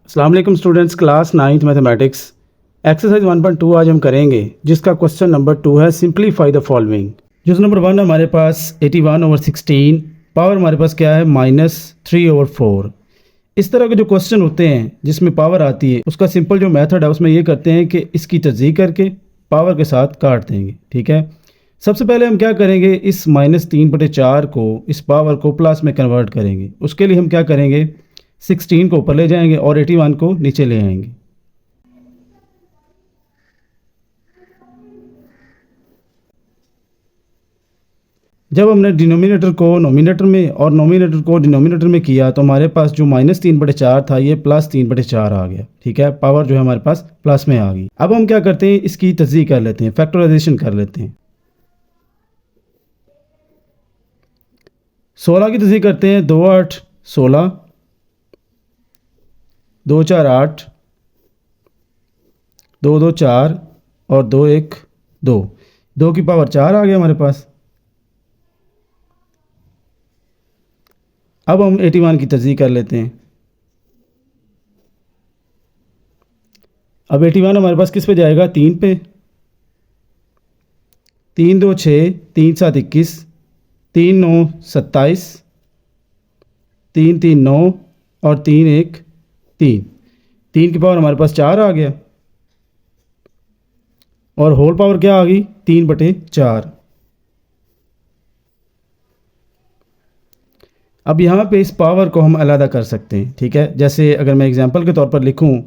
अस्सलाम वालेकुम students, class 9th mathematics exercise 1.2 आज हम करेंगे, जिसका क्वेश्चन नंबर 2 है सिंप्लीफाई द फॉलोइंग। जिस नंबर 1 हमारे पास 81/16, पावर हमारे पास क्या है -3/4। इस तरह के जो क्वेश्चन होते हैं जिसमें पावर आती है, उसका सिंपल जो मेथड है उसमें ये करते हैं कि इसकी तज्ज़ीह करके पावर के साथ काट देंगे। ठीक है, सबसे पहले हम क्या करेंगे, इस -3/4 को, इस पावर को प्लस में कन्वर्ट करेंगे। उसके लिए हम क्या करेंगे, 16 को ऊपर ले जाएंगे और 81 को नीचे ले आएंगे। जब हमने डिनोमिनेटर को नोमिनेटर में और नोमिनेटर को डिनोमिनेटर में किया तो हमारे पास जो -3/4 था ये +3/4 आ गया। ठीक है, पावर जो है हमारे पास प्लस में आ गई। अब हम क्या करते हैं, इसकी तज्ज़ीह कर लेते हैं, फैक्टराइजेशन कर लेते हैं। 16 की तज्ज़ीह करते हैं। 2 8 16, 2 4 8, 2 2 4 और 2 1 2, 2 की पावर 4 आ गया हमारे पास। अब हम 81 की तज्ज़ीह कर लेते हैं। अब 81 हमारे पास किस पे जाएगा, 3 पे। 3 2 6, 3 7 21, 3 9 27, 3 3 9 और 3 1 3, 3 की पावर हमारे पास 4 आ गया और होल पावर क्या आ गई, 3/4। अब यहाँ पे इस पावर को हम अलग कर सकते हैं। ठीक है, जैसे अगर मैं एग्जांपल के तौर पर लिखूँ,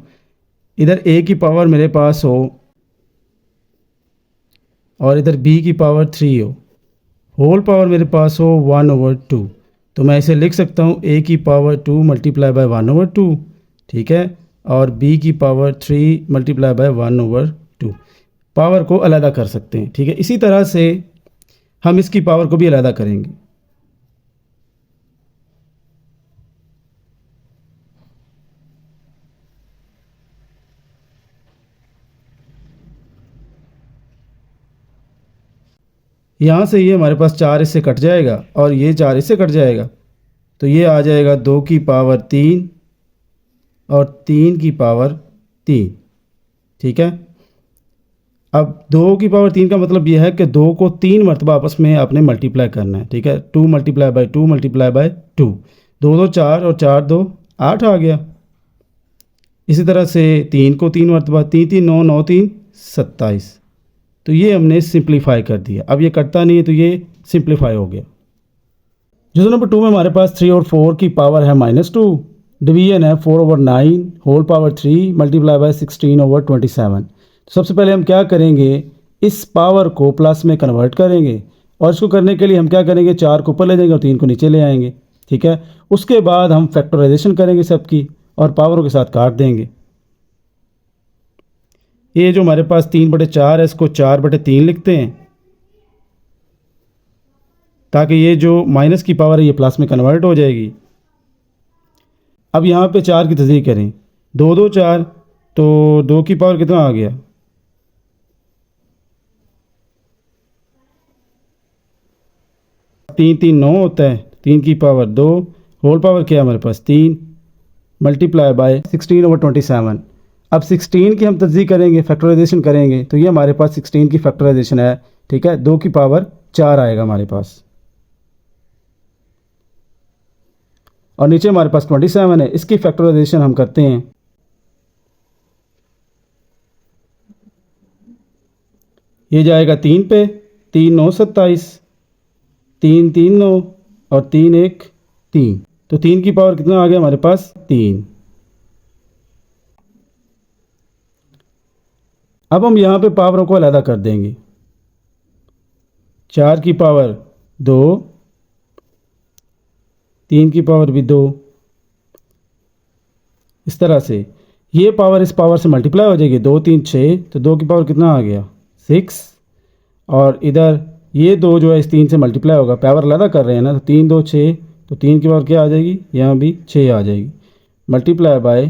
इधर a की पावर मेरे पास हो और इधर b की पावर 3 हो, होल पावर मेरे पास हो 1/2, तो मैं इसे लिख सकता हूँ a की पावर 2 मल्टीप्लाई बाय 1/2। ठीक है, और b की पावर 3 मल्टीप्लाई बाय 1/2। पावर को अलग कर सकते हैं। ठीक है, इसी तरह से हम इसकी पावर को भी अलग करेंगे। यहाँ से ये हमारे पास 4 इससे कट जाएगा और ये 4 इससे कट जाएगा, तो ये आ जाएगा 2 की पावर 3 और 3 की पावर 3। ठीक है, अब 2 की पावर 3 का मतलब ये है कि 2 को 3 मरतबा आपस में आपने मल्टीप्लाई करना है। ठीक है, 2 मल्टीप्लाई बाय 2 मल्टीप्लाई बाय 2, 2 2 4 और 4 2 8 आ गया। इसी तरह से 3 को 3 मरतबा, 3 3 9 9 3 27, तो ये हमने सिंप्लीफाई कर दिया। अब ये कटता नहीं है तो ये सिंप्लीफाई हो गया। जो नंबर 2 में हमारे पास 3 और 4 की पावर है -2, डिवीजन है 4/9 होल पावर 3 मल्टीप्लाई बाय 16/27। तो सबसे पहले हम क्या करेंगे, इस पावर को प्लस में कन्वर्ट करेंगे और इसको करने के लिए हम क्या करेंगे, 4 को ऊपर ले जाएंगे और 3 को नीचे ले आएंगे। ठीक है, उसके बाद हम फैक्टराइजेशन करेंगे सबकी और पावरों के साथ काट देंगे। ये जो हमारे पास 3/4 है, इसको 4/3 लिखते हैं ताकि ये जो माइनस की पावर है ये प्लस में कन्वर्ट हो जाएगी। अब यहाँ पे 4 की तस्दीक करें, 2 2 4, तो 2 की पावर कितना आ गया, 3 3 9 होता है, 3 की पावर 2, होल पावर क्या है हमारे पास 3 मल्टीप्लाई बाय 16/27। अब 16 की हम तस्दीक करेंगे, फैक्टराइजेशन करेंगे, तो ये हमारे पास 16 की फैक्टराइजेशन है। ठीक है, 2 की पावर 4 आएगा हमारे पास और नीचे हमारे पास 27 है। इसकी फैक्टराइजेशन हम करते हैं। ये जाएगा 3 पे, 3 9 27, 3 3 9 और 3 1 3, तो 3 की पावर कितना आ गया हमारे पास 3। अब हम यहाँ पे पावरों को अलग कर देंगे। 4 की पावर 2, 3 की पावर भी 2, इस तरह से ये पावर इस पावर से मल्टीप्लाई हो जाएगी। 2 3 6, तो 2 की पावर कितना आ गया 6, और इधर ये 2 जो है इस 3 से मल्टीप्लाई होगा, पावर अलग कर रहे हैं ना, तो 3 2 6, तो 3 की पावर क्या आ जाएगी, यहाँ भी 6 आ जाएगी, मल्टीप्लाई बाय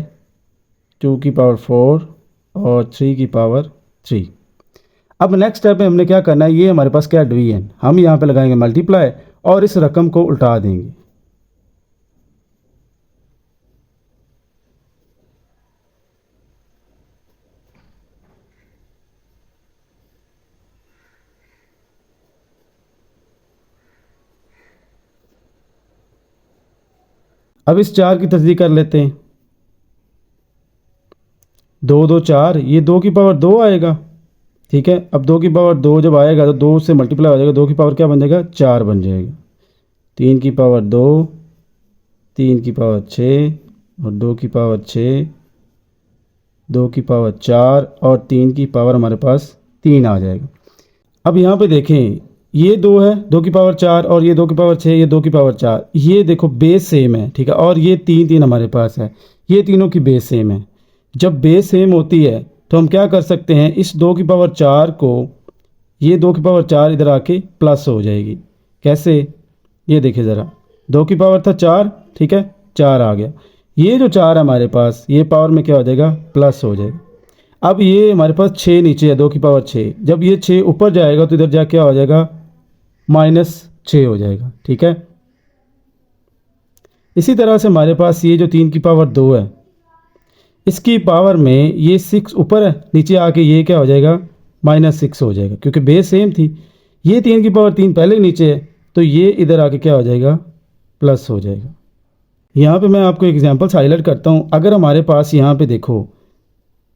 2 की पावर 4 और 3 की पावर 3। अब नेक्स्ट स्टेप में हमने क्या करना है, ये हमारे पास क्या डिवीजन, हम यहाँ पे लगाएंगे मल्टीप्लाई और इस रकम को उल्टा देंगे। अब इस 4 की तस्दीक कर लेते हैं। 2 2 4, ये 2 की पावर 2 आएगा। ठीक है, अब 2 की पावर 2 जब आएगा तो 2 से मल्टीप्लाई हो जाएगा, 2 की पावर क्या बन जाएगा, 4 बन जाएगा। 3 की पावर 2, 3 की पावर 6 और 2 की पावर 6, 2 की पावर 4 और 3 की पावर हमारे पास 3 आ जाएगा। अब यहाँ पे देखें, ये 2 है, 2 की पावर 4 और ये 2 की पावर 6, ये 2 की पावर 4, ये देखो बेस सेम है। ठीक है, और ये 3 3 हमारे पास है, ये तीनों की बेस सेम है। जब बेस सेम होती है तो हम क्या कर सकते हैं, इस 2 की पावर 4 को, ये 2 की पावर 4 इधर आके प्लस हो जाएगी। कैसे, ये देखिए ज़रा, 2 की पावर था 4, ठीक है, 4 आ गया। ये जो 4 है हमारे पास, ये पावर में क्या हो जाएगा, प्लस हो जाएगा। अब ये हमारे पास 6 नीचे है, 2 की पावर 6, जब ये 6 ऊपर जाएगा तो इधर जा क्या हो जाएगा, -6 हो जाएगा। ठीक है, इसी तरह से हमारे पास ये जो 3 की पावर 2 है, इसकी पावर में ये 6 ऊपर है, नीचे आके ये क्या हो जाएगा, -6 हो जाएगा, क्योंकि बेस सेम थी। ये 3 की पावर 3 पहले नीचे है, तो ये इधर आके क्या हो जाएगा, प्लस हो जाएगा। यहाँ पे मैं आपको एग्जांपल्स हाईलाइट करता हूँ। अगर हमारे पास यहाँ पे देखो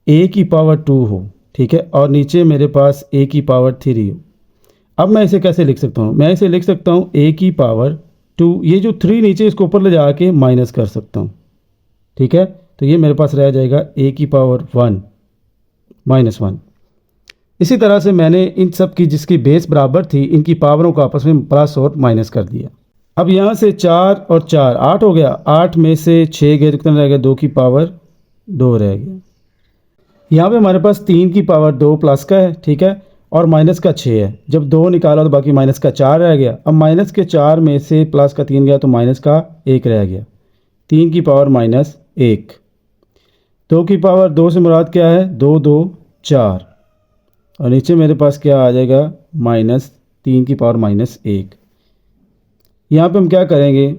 a की पावर 2 हो, ठीक है, और नीचे मेरे पास a की पावर 3 हो। अब मैं इसे कैसे लिख सकता हूँ, मैं इसे लिख सकता हूँ a की पावर 2, ये जो 3 नीचे इसको ऊपर ले जाके माइनस कर सकता हूँ। ठीक है, तो ये मेरे पास रह जाएगा a की पावर 1 -1। इसी तरह से मैंने इन सब की जिसकी बेस बराबर थी, इनकी पावरों को आपस में प्लस और माइनस कर दिया। अब यहाँ से 4 और 4 8 हो गया, 8 में से 6 गए तो कितना रह गया, 2 की पावर 2 रह गया। यहाँ पे हमारे पास 3 की पावर 2 प्लस का है, ठीक है, और माइनस का 6 है। जब 2 निकाला तो बाकी माइनस का 4 रह गया। अब माइनस के 4 में से प्लस का 3 गया तो माइनस का 1 रह गया। 3 की पावर -1। 2 की पावर 2 से मुराद क्या है, 2 2 4, और नीचे मेरे पास क्या आ जाएगा, -3 की पावर -1। यहाँ पे हम क्या करेंगे,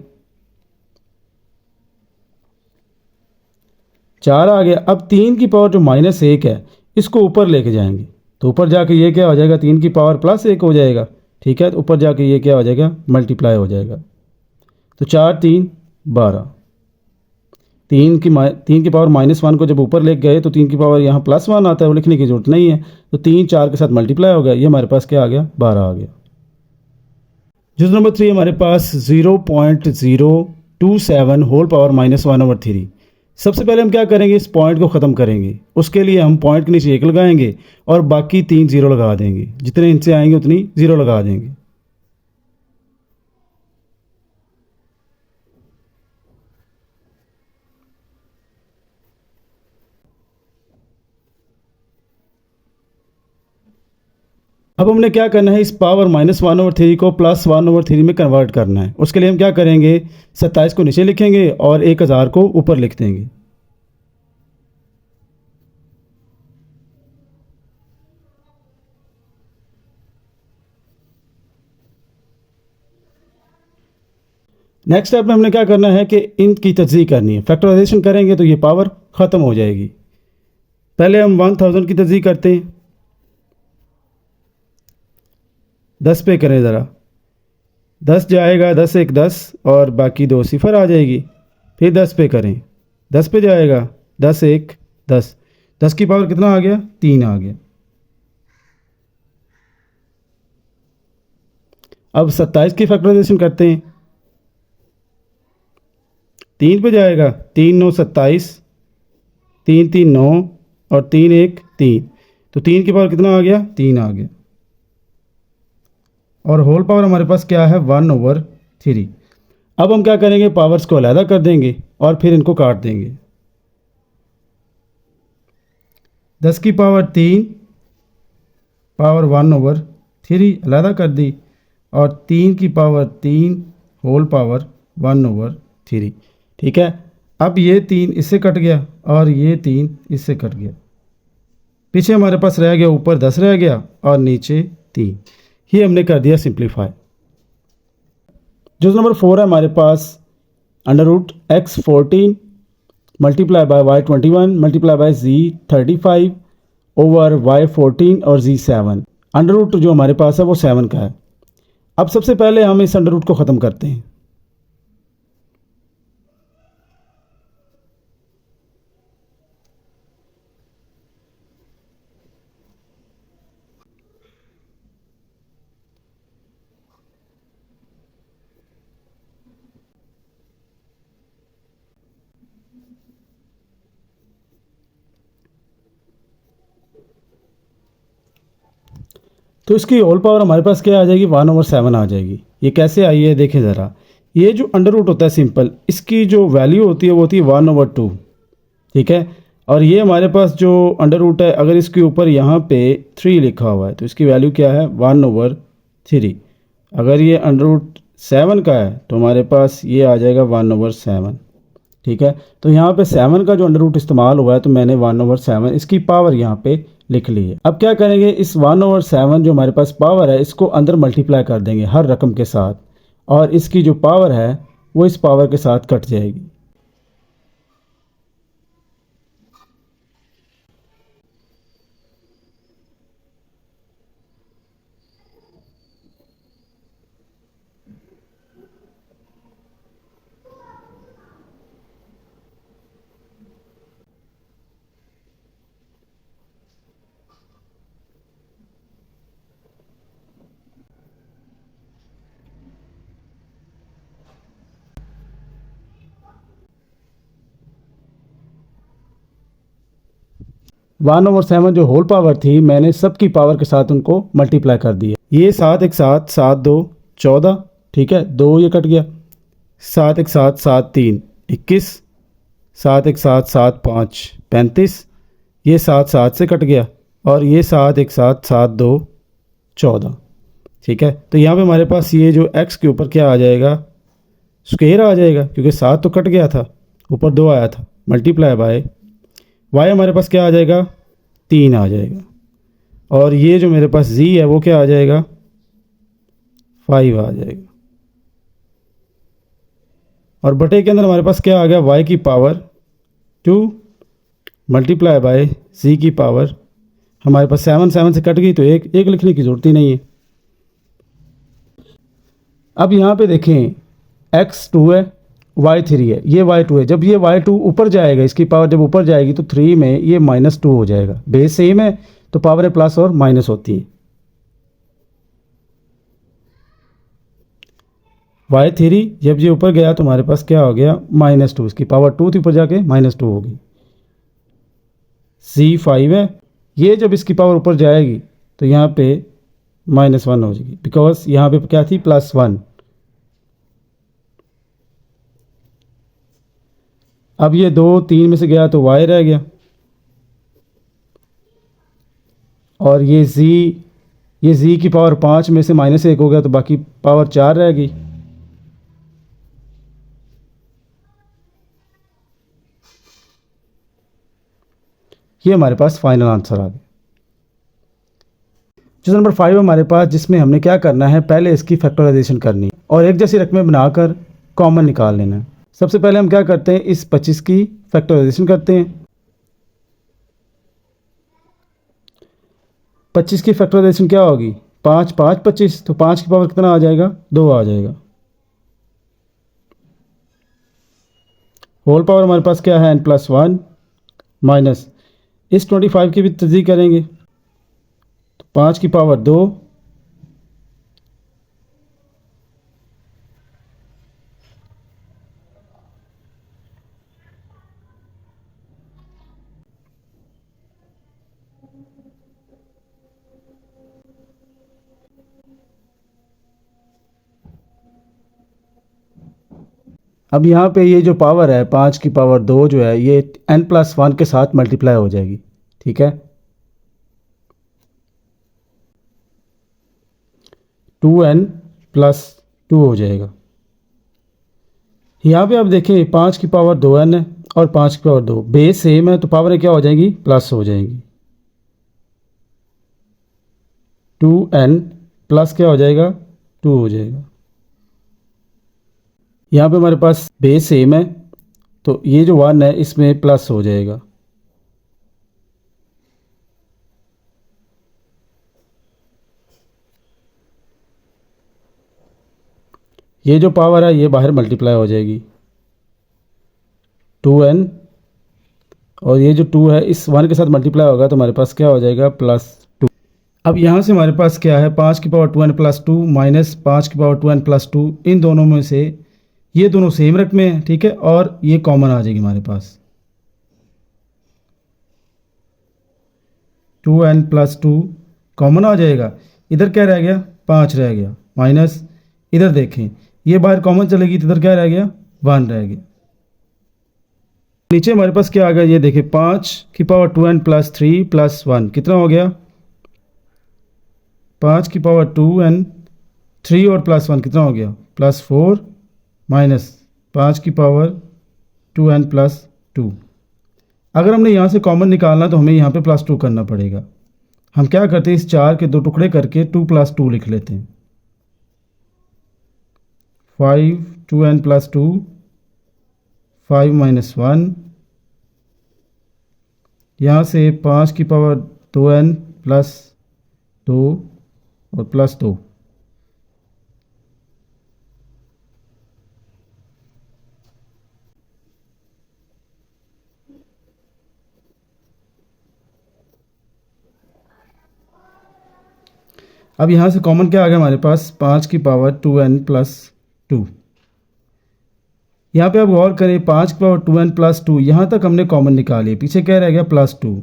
4 आ गया। अब 3 की पावर जो -1 है, इसको ऊपर लेके जाएंगे, तो ऊपर जाके ये क्या हो जाएगा, 3 की पावर +1 हो जाएगा। ठीक है, तो ऊपर जाके ये क्या हो जाएगा, मल्टीप्लाई हो जाएगा। तो 4 3 12। 3 की पावर -1 को जब ऊपर ले गए तो 3 की पावर यहाँ +1 आता है, वो लिखने की जरूरत नहीं है। तो 3 4 के साथ मल्टीप्लाई हो गया, ये हमारे पास क्या आ गया, 12 आ गया। जुज नंबर 3 हमारे पास 0.027 होल पावर -1/3। सबसे पहले हम क्या करेंगे, इस पॉइंट को ख़त्म करेंगे। उसके लिए हम पॉइंट के नीचे 1 लगाएंगे और बाकी 3 0 लगा देंगे, जितने इनसे आएंगे उतनी 0 लगा देंगे। अब हमने क्या करना है, इस पावर -1/3 को +1/3 में कन्वर्ट करना है। उसके लिए हम क्या करेंगे, 27 को नीचे लिखेंगे और 1000 को ऊपर लिख देंगे। नेक्स्ट स्टेप में हमने क्या करना है कि इनकी तज्ज़ीह करनी है। फैक्टराइजेशन करेंगे तो ये पावर ख़त्म हो जाएगी। पहले हम 1000 की तज्ज़ीह करते हैं। 10 पे करें ज़रा, 10 जाएगा, 10 1 10 और बाकी 2 सिफर आ जाएगी। फिर 10 पे करें, 10 पे जाएगा, 10 1 10, 10 की पावर कितना आ गया, 3 आ गया। अब 27 की फैक्टराइजेशन करते हैं। 3 पे जाएगा, 3 9 27, 3 3 9 और 3 1 3, तो 3 की पावर कितना आ गया, 3 आ गया। और होल पावर हमारे पास क्या है, 1/3। अब हम क्या करेंगे, पावर्स को अलहदा कर देंगे और फिर इनको काट देंगे। 10 की पावर 3 पावर 1/3 अलहदा कर दी, और 3 की पावर 3 होल पावर 1/3। ठीक है, अब ये 3 इससे कट गया और ये 3 इससे कट गया। पीछे हमारे पास रह गया, ऊपर 10 रह गया और नीचे 3। ये हमने कर दिया सिंप्लीफाई। जो नंबर 4 है हमारे पास, √x14 multiply by y21 multiply by z35 over y14 और z7। अंडर रूट जो हमारे पास है वो 7 का है। अब सबसे पहले हम इस अंडर रूट को ख़त्म करते हैं। तो इसकी होल पावर हमारे पास क्या आ जाएगी, 1/7 आ जाएगी। ये कैसे आई है देखें ज़रा। ये जो अंडर रूट होता है सिंपल, इसकी जो वैल्यू होती है वो होती है 1/2, ठीक है। और ये हमारे पास जो अंडर रूट है, अगर इसके ऊपर यहाँ पे 3 लिखा हुआ है तो इसकी वैल्यू क्या है, 1/3। अगर ये अंडर रूट 7 का है तो हमारे पास ये आ जाएगा 1/7, ठीक है। तो यहाँ पे 7 का जो अंडर रूट इस्तेमाल हुआ है तो मैंने 1/7 इसकी पावर यहाँ पे लिख ली है। अब क्या करेंगे, इस 1/7 जो हमारे पास पावर है इसको अंदर मल्टीप्लाई कर देंगे हर रकम के साथ, और इसकी जो पावर है वो इस पावर के साथ कट जाएगी। 1/7 जो होल पावर थी मैंने सबकी पावर के साथ उनको मल्टीप्लाई कर दिया। ये 7 एक साथ 7 2 14, ठीक है, 2 ये कट गया। 7 एक साथ 7 3 21, 7 एक साथ 7 5 35, ये 7 7 से कट गया, और ये 7 एक साथ 7 2 14, ठीक है। तो यहाँ पे हमारे पास ये जो x के ऊपर क्या आ जाएगा, स्क्वायर आ जाएगा, क्योंकि 7 तो कट गया था, ऊपर 2 आया था, मल्टीप्लाई बाय y हमारे पास क्या आ जाएगा, 3 आ जाएगा। और ये जो मेरे पास z है वो क्या आ जाएगा, 5 आ जाएगा। और बटे के अंदर हमारे पास क्या आ गया, y की पावर 2 मल्टीप्लाई बाय z की पावर, हमारे पास 7 7 से कट गई तो एक लिखने की ज़रूरत ही नहीं है। अब यहाँ पे देखें x 2 है, y 3 है, ये y 2 है। जब ये y 2 ऊपर जाएगा, इसकी पावर जब ऊपर जाएगी तो 3 में ये -2 हो जाएगा। बेस सेम है तो पावरें प्लस और माइनस होती हैं। y3 जब ये ऊपर गया तो हमारे पास क्या हो गया, -2, इसकी पावर 2 थी, ऊपर जाके -2 होगी। c5 है, ये जब इसकी पावर ऊपर जाएगी तो यहाँ पे -1 हो जाएगी, बिकॉज यहाँ पे क्या थी, +1। अब ये 2 3 में से गया तो y रह गया, और ये z की पावर 5 में से -1 हो गया तो बाकी पावर 4 रह गई। ये हमारे पास फाइनल आंसर आ गया। जो नंबर 5 हमारे पास, जिसमें हमने क्या करना है, पहले इसकी फैक्टराइजेशन करनी है और एक जैसी रकमें बनाकर कॉमन निकाल लेना है। सबसे पहले हम क्या करते हैं, इस 25 की फैक्टराइजेशन करते हैं। 25 की फैक्टराइजेशन क्या होगी, 5 5 25, तो 5 की पावर कितना आ जाएगा, 2 आ जाएगा। होल पावर हमारे पास क्या है, n+1 माइनस इस 25 की भी तस्दीक करेंगे तो 5 की पावर 2, अब यहाँ पे ये जो पावर है 5 की पावर 2 जो है ये n+1 के साथ मल्टीप्लाई हो जाएगी, ठीक है। 2n+2 हो जाएगा। यहाँ पे आप देखें 5 की पावर 2n है और 5 की पावर 2, बेस सेम है तो पावरें क्या हो जाएंगी, प्लस हो जाएंगी। 2n प्लस क्या हो जाएगा, 2 हो जाएगा। यहाँ पे हमारे पास बेस सेम है तो ये जो 1 है इसमें प्लस हो जाएगा। ये जो पावर है ये बाहर मल्टीप्लाई हो जाएगी, 2n, और ये जो 2 है इस 1 के साथ मल्टीप्लाई होगा तो हमारे पास क्या हो जाएगा, +2। अब यहाँ से हमारे पास क्या है, 5 की पावर 2n+2 माइनस 5 की पावर 2n+2, इन दोनों में से ये दोनों सेम रकमें हैं, ठीक है, और ये कॉमन आ जाएगी हमारे पास। 2n+2 कॉमन आ जाएगा। इधर क्या रह गया, 5 रह गया, माइनस इधर देखें ये बाहर कॉमन चलेगी तो इधर क्या रह गया, 1 रह गया। नीचे हमारे पास क्या आ गया, ये देखें 5^2n + 3 + 1 कितना हो गया, 5^2n 3 और +1 कितना हो गया, +4 माइनस 5^2n + 2। अगर हमने यहाँ से कॉमन निकालना तो हमें यहाँ पे +2 करना पड़ेगा। हम क्या करते हैं, इस 4 के 2 टुकड़े करके 2 + 2 लिख लेते हैं। 5^2n + 2 5 - 1, यहाँ से 5^2n + 2 और +2। अब यहाँ से कॉमन क्या आ गया हमारे पास, 5^2n + 2। यहाँ पे आप गौर करें 5^2n + 2 यहाँ तक हमने कॉमन निकाली, पीछे क्या रह गया, +2।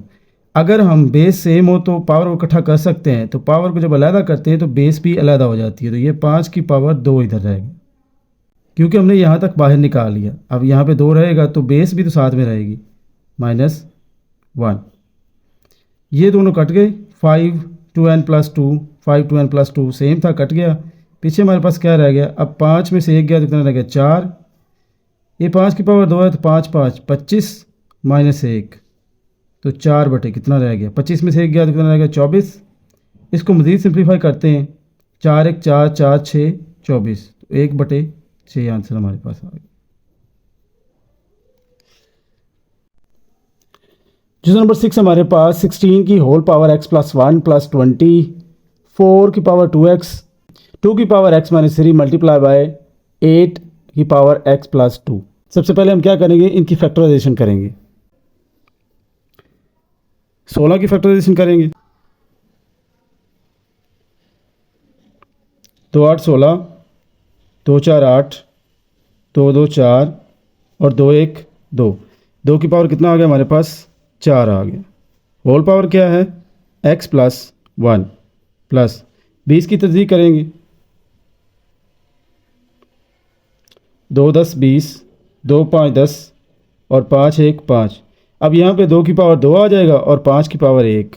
अगर हम बेस सेम हो तो पावर को इकट्ठा कर सकते हैं, तो पावर को जब अलहदा करते हैं तो बेस भी अलहदा हो जाती है। तो ये 5^2 इधर रहेगी, क्योंकि हमने यहाँ तक बाहर निकाल लिया। अब यहाँ पे 2 रहेगा तो बेस भी तो साथ में रहेगी, -1। ये दोनों कट गए, 5^2n + 2 5^2n + 2 सेम था, कट गया। पीछे हमारे पास क्या रह गया, अब 5 में से 1 गया तो कितना रह गया, 4। ये 5^2 है तो 5 5 25 -1 तो 4 कितना रह गया, 25 में से 1 गया तो कितना रह गया, 24। इसको मज़ीद सिंप्लीफाई करते हैं, 4 1 4 4 6 24 तो 1/6 आंसर हमारे पास आ गया। क्वेश्चन नंबर 6 हमारे पास 16 की होल पावर x + 1 + 20 4 की पावर 2x 2 की पावर x - 3 × 8 की पावर x + 2। सबसे पहले हम क्या करेंगे, इनकी फैक्टराइजेशन करेंगे। 16 की फैक्टराइजेशन करेंगे, 2 8 16 2 4 8 2 2 4 और 2 1 2। 2 की पावर कितना आ गया हमारे पास, 4 आ गया। होल पावर क्या है, x + 1 प्लस 20 की तजदीक करेंगे, 2 10 20 2 5 10 और 5 1 5। अब यहाँ पे 2 की पावर 2 आ जाएगा और 5 की पावर 1।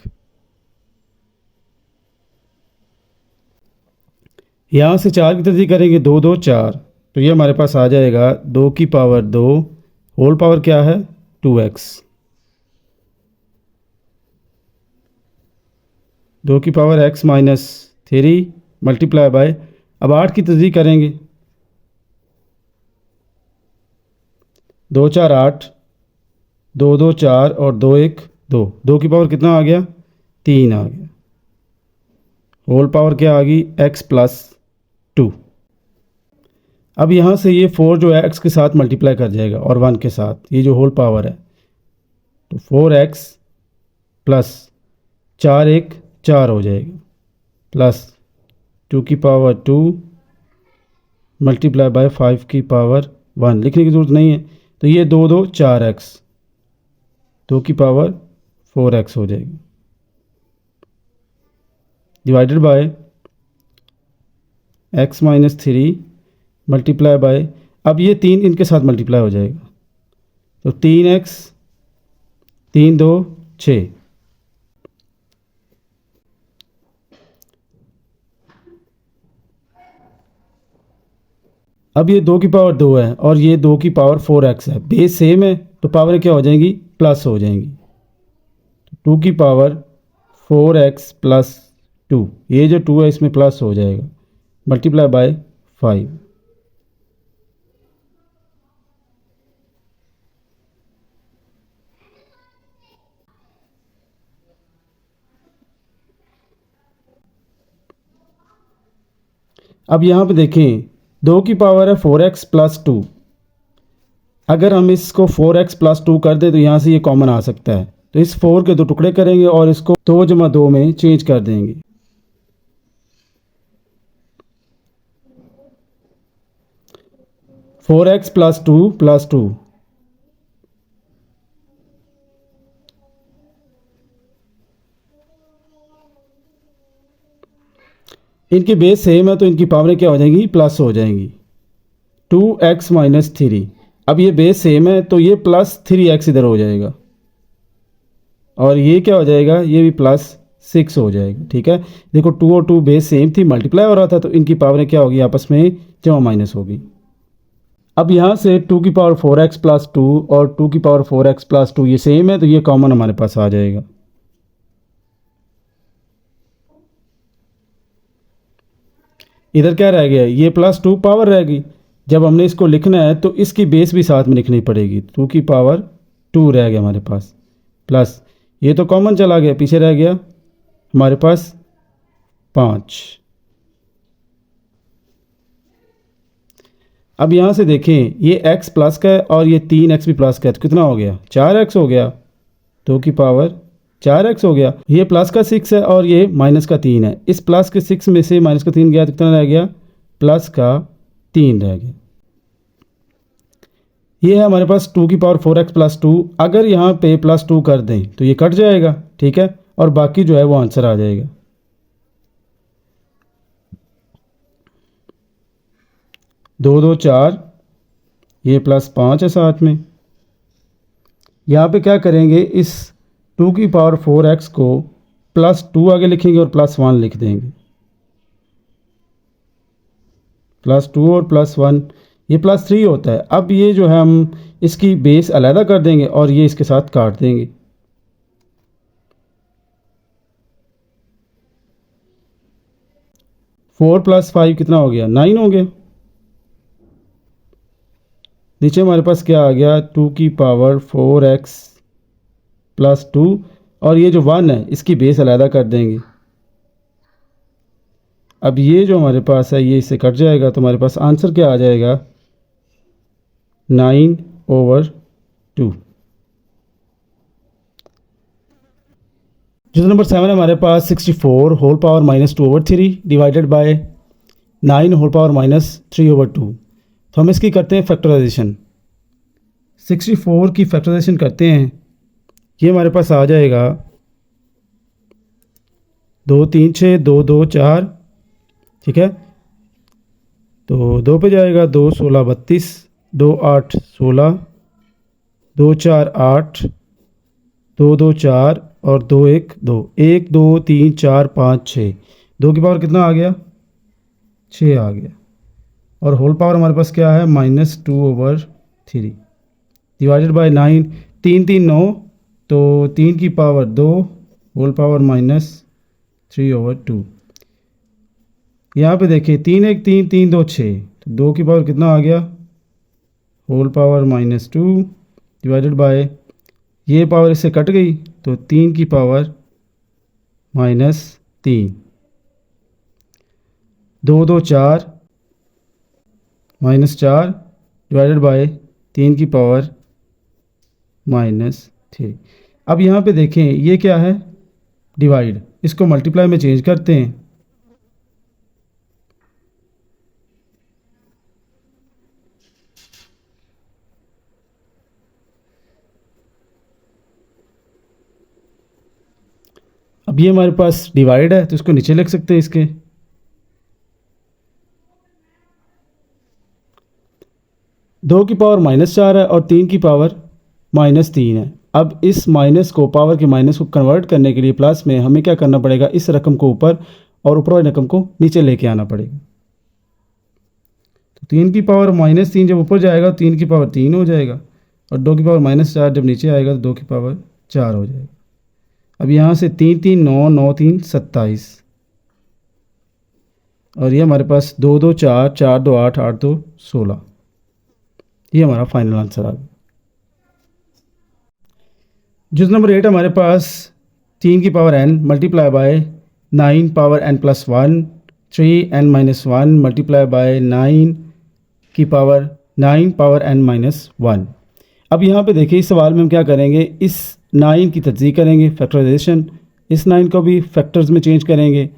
यहाँ से 4 की तजदीक करेंगे, 2 2 4 तो ये हमारे पास आ जाएगा 2 की पावर 2 होल पावर क्या है, 2x। 2 की पावर x - 3 मल्टीप्लाई बाय, अब 8 की तजदीक करेंगे, 2 4 8 2 2 4 और 2 1 2। 2 की पावर कितना आ गया, 3 आ गया। होल पावर क्या आ गई, x + 2। अब यहाँ से ये 4 जो है x के साथ मल्टीप्लाई कर जाएगा और 1 के साथ, ये जो होल पावर है, तो 4x + 4 1 4 हो जाएगा, प्लस 2 की पावर 2 मल्टीप्लाई बाय 5 की पावर 1। लिखने की ज़रूरत नहीं है, तो ये 2 2 4x 2 की पावर 4x हो जाएगी, divided by x - 3 multiply by, अब ये 3 इनके साथ मल्टीप्लाई हो जाएगा, तो 3x 3 2 6। अब ये 2 की पावर 2 है और ये 2 की पावर 4x है, बेस सेम है तो पावर क्या हो जाएंगी, प्लस हो जाएंगी। 2 की पावर 4x + 2, ये जो 2 है इसमें प्लस हो जाएगा, मल्टीप्लाई बाय 5। अब यहाँ पे देखें 2 की पावर है 4x + 2। अगर हम इसको 4x + 2 कर दें तो यहाँ से ये कॉमन आ सकता है, तो इस 4 के 2 टुकड़े करेंगे और इसको 2 + 2 में चेंज कर देंगे। 4x + 2 + 2 . इनकी बेस सेम है तो इनकी पावरें क्या हो जाएंगी, प्लस हो जाएंगी। 2x माइनस 3, अब ये बेस सेम है तो ये प्लस 3x इधर हो जाएगा और ये क्या हो जाएगा, ये भी प्लस 6 हो जाएगा। ठीक है, देखो 2 और 2 बेस सेम थी, मल्टीप्लाई हो रहा था तो इनकी पावरें क्या होगी, आपस में जमा माइनस होगी। अब यहाँ से 2 की पावर 4x प्लस 2 और 2 की पावर 4x प्लस 2 ये सेम है तो ये कॉमन हमारे पास आ जाएगा। इधर क्या रह गया, ये प्लस 2 पावर रह गई। जब हमने इसको लिखना है तो इसकी बेस भी साथ में लिखनी पड़ेगी। 2 की पावर 2 रह गया हमारे पास, प्लस ये तो कॉमन चला गया, पीछे रह गया हमारे पास 5। अब यहाँ से देखें ये x प्लस का है और ये 3x भी प्लस का है तो कितना हो गया, 4x हो गया। 2 की पावर 4x हो गया। ये प्लस का 6 है और ये माइनस का 3 है। इस प्लस के 6 में से माइनस का 3 गया तो कितना रह गया, प्लस का 3 रह गया। ये है हमारे पास 2 की पावर 4x प्लस 2। अगर यहाँ पे प्लस 2 कर दें तो ये कट जाएगा, ठीक है, और बाकी जो है वो आंसर आ जाएगा। दो 2 4, ये प्लस 5 है साथ में। यहाँ पे क्या करेंगे, इस 2 की पावर 4x को प्लस 2 आगे लिखेंगे और प्लस 1 लिख देंगे। प्लस 2 और प्लस 1 ये प्लस 3 होता है। अब ये जो है हम इसकी बेस अलहदा कर देंगे और ये इसके साथ काट देंगे। फोर प्लस 5 कितना हो गया, 9 हो गया। नीचे हमारे पास क्या आ गया, 2 की पावर 4x प्लस 2 और ये जो 1 है इसकी बेस अलहदा कर देंगे। अब ये जो हमारे पास है ये इससे कट जाएगा तो हमारे पास आंसर क्या आ जाएगा, 9/2। जो नंबर 7 है हमारे पास 64 whole power minus 2/3 divided by 9 whole power minus 3/2। तो हम इसकी करते हैं फैक्टराइजेशन। 64 की फैक्टराइजेशन करते हैं, ये हमारे पास आ जाएगा 2 3 6 2 2 4, ठीक है, तो 2 पे जाएगा 2 16 32, 2 8 16, 2 4 8, 2 2 4 और 2 1 2, 1 2 3 4 5 6, 2 की पावर कितना आ गया, 6 आ गया। और होल पावर हमारे पास क्या है, -2/3 डिवाइडेड बाय 9, 3 3 9, तो 3 की पावर 2 होल पावर -3/2। यहाँ पे देखिए 3 1 3 3 2 6, तो 2 की पावर कितना आ गया, होल पावर -2 डिवाइडेड बाय, ये पावर इससे कट गई तो 3 की पावर -3, 2 2 4 -4 डिवाइडेड बाय 3 की पावर -3। अब यहाँ पे देखें ये क्या है, डिवाइड, इसको मल्टीप्लाई में चेंज करते हैं। अब ये हमारे पास डिवाइड है तो इसको नीचे लिख सकते हैं इसके। दो की पावर -4 है और 3 की पावर -3 है। अब इस माइनस को, पावर के माइनस को कन्वर्ट करने के लिए प्लस में हमें क्या करना पड़ेगा, इस रकम को ऊपर और ऊपर वाली रकम को नीचे लेके आना पड़ेगा। तो 3 की पावर -3 जब ऊपर जाएगा तो 3 की पावर 3 हो जाएगा और 2 की पावर -4 जब नीचे आएगा तो 2 की पावर 4 हो जाएगा। अब यहाँ से 3 3 9 9 3 27 और ये हमारे पास 2 2 4 4 2 8 8 2 16। ये हमारा फाइनल आंसर आ गया। जिस नंबर 8 हमारे पास 3 की power n multiply by 9 power n plus 1, 3n-1 multiply by 9 की पावर 9 पावर n-1। अब यहाँ पे देखिए इस सवाल में हम क्या करेंगे, इस 9 की तज्ज़ीह करेंगे, फैक्टराइजेशन, इस 9 को भी फैक्टर्स में चेंज करेंगे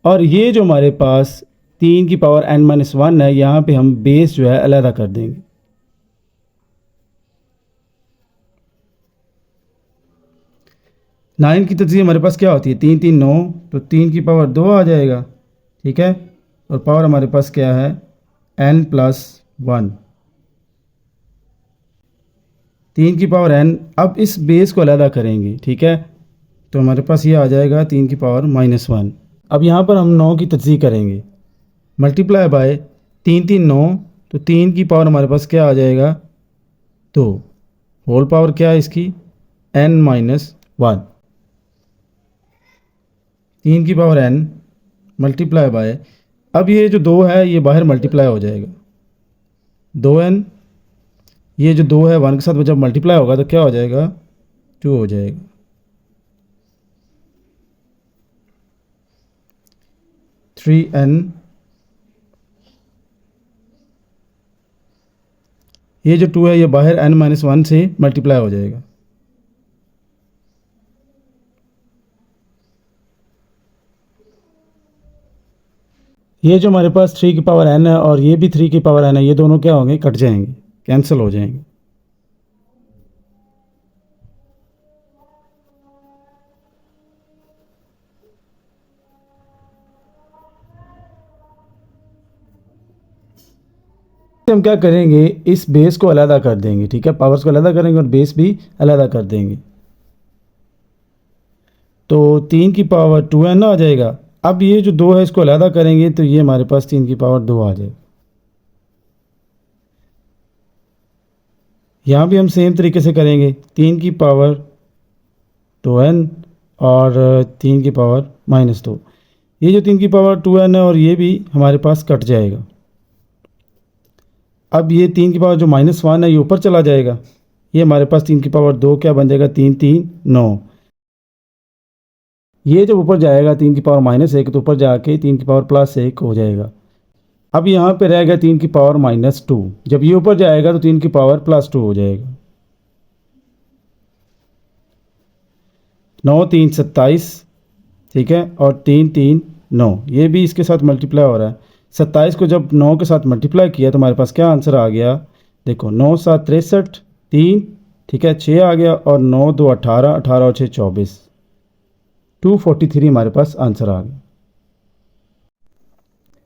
और ये जो हमारे पास 3 की पावर n-1 है यहाँ पे हम बेस जो है अलहदा कर देंगे। नाइन की तज्ज़ीह हमारे पास क्या होती है, 3 3 9, तो 3 की पावर 2 आ जाएगा ठीक है, और पावर हमारे पास क्या है, n+1, 3 की पावर n। अब इस बेस को अलग करेंगे, ठीक है, तो हमारे पास ये आ जाएगा 3 की पावर -1। अब यहाँ पर हम 9 की तज्ज़ीह करेंगे, मल्टीप्लाई बाय 3 3 9, तो 3 की पावर हमारे पास क्या आ जाएगा, 2, होल पावर क्या है इसकी, n-1, 3 की पावर n मल्टीप्लाई बाय, अब ये जो 2 है ये बाहर मल्टीप्लाई हो जाएगा, 2n, ये जो 2 है 1 के साथ जब मल्टीप्लाई होगा तो क्या हो जाएगा, 2 हो जाएगा। थ्री एन, ये जो 2 है ये बाहर n-1 से मल्टीप्लाई हो जाएगा। ये जो हमारे पास 3 की पावर n है और ये भी 3 की पावर n है, ये दोनों क्या होंगे, कट जाएंगे, कैंसिल हो जाएंगे। हम क्या करेंगे, इस बेस को अलग कर देंगे, ठीक है, पावर्स को अलग करेंगे और बेस भी अलग कर देंगे, तो 3 की पावर 2n आ जाएगा। अब ये जो 2 है इसको अलग करेंगे तो ये हमारे पास 3 की पावर 2 आ जाएगा। यहाँ भी हम सेम तरीके से करेंगे, 3 की पावर 2n और 3 की पावर -2, ये जो 3 की पावर 2n है और ये भी हमारे पास कट जाएगा। अब ये 3 की पावर जो -1 है ये ऊपर चला जाएगा, ये हमारे पास 3 की पावर 2 क्या बन जाएगा, 3 3 9, ये जब ऊपर जाएगा 3 की पावर -1 तो ऊपर जाके 3 की पावर +1 हो जाएगा। अब यहाँ पे रह गया 3 की पावर -2, जब ये ऊपर जाएगा तो 3 की पावर +2 हो जाएगा। 9 3 27, ठीक है, और 3 3 9, ये भी इसके साथ मल्टीप्लाई हो रहा है। 27 को जब 9 के साथ मल्टीप्लाई किया तो हमारे पास क्या आंसर आ गया, देखो 9 7 63, 3, ठीक है, 6 आ गया, और 9 2 18, 18 और 6 24, 243 हमारे पास आंसर आ गया।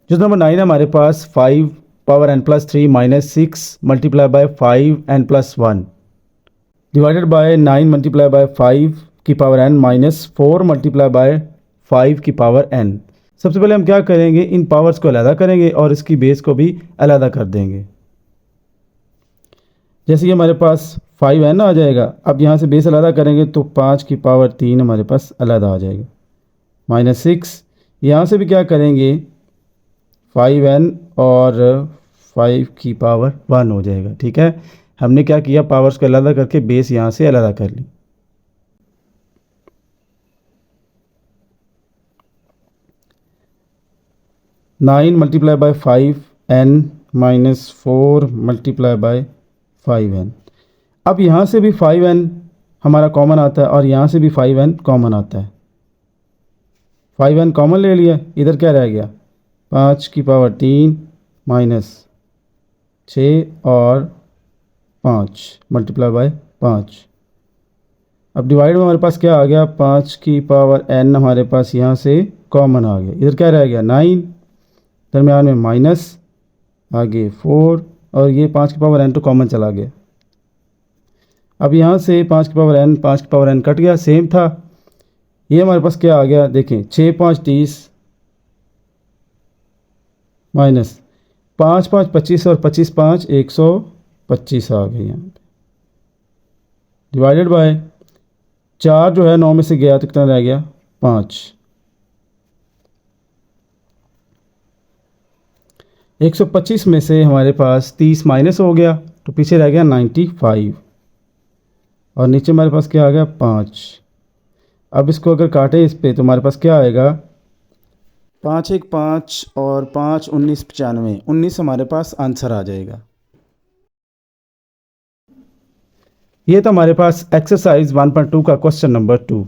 जो नंबर 9 है हमारे पास 5 power n+3 -6 multiply by 5n+1 divided by 9 multiply by 5 की पावर n -4 मल्टीप्लाई बाय 5 की पावर n। सबसे पहले हम क्या करेंगे, इन पावर्स को अलग करेंगे और इसकी बेस को भी अलग कर देंगे। जैसे कि हमारे पास 5n आ जाएगा, अब यहाँ से बेस अलग करेंगे तो 5 की पावर 3 हमारे पास अलग आ जाएगा, -6, यहाँ से भी क्या करेंगे 5n और 5 की पावर 1 हो जाएगा, ठीक है। हमने क्या किया, पावर्स को अलग करके बेस यहाँ से अलग कर ली। Nine multiply by 5n -4 multiply by 5n। अब यहाँ से भी 5n हमारा कॉमन आता है और यहाँ से भी 5n कॉमन आता है, 5n कॉमन ले लिया, इधर क्या रह गया, 5 की पावर 3 -6 और 5 मल्टीप्लाई बाय 5। अब डिवाइड में हमारे पास क्या आ गया, 5 की पावर n हमारे पास यहाँ से कॉमन आ गया, इधर क्या रह गया 9, दरमियान में माइनस, आगे 4, और ये 5 की पावर n तो कॉमन चला गया। अब यहाँ से 5 की पावर n कट गया, सेम था, ये हमारे पास क्या आ गया, देखें 6 5 30 माइनस 5 5 25 और 25 5 125 आ गई यहाँ पे, डिवाइडेड बाय 4 जो है 9 में से गया तो कितना रह गया 5, 125 में से हमारे पास 30 माइनस हो गया तो पीछे रह गया 95, और नीचे हमारे पास क्या आ गया 5। अब इसको अगर काटे इस पे तो हमारे पास क्या आएगा, 5 1 5 और 5 19 95, 19 हमारे पास आंसर आ जाएगा। ये तो हमारे पास एक्सरसाइज 1.2 का क्वेश्चन नंबर 2।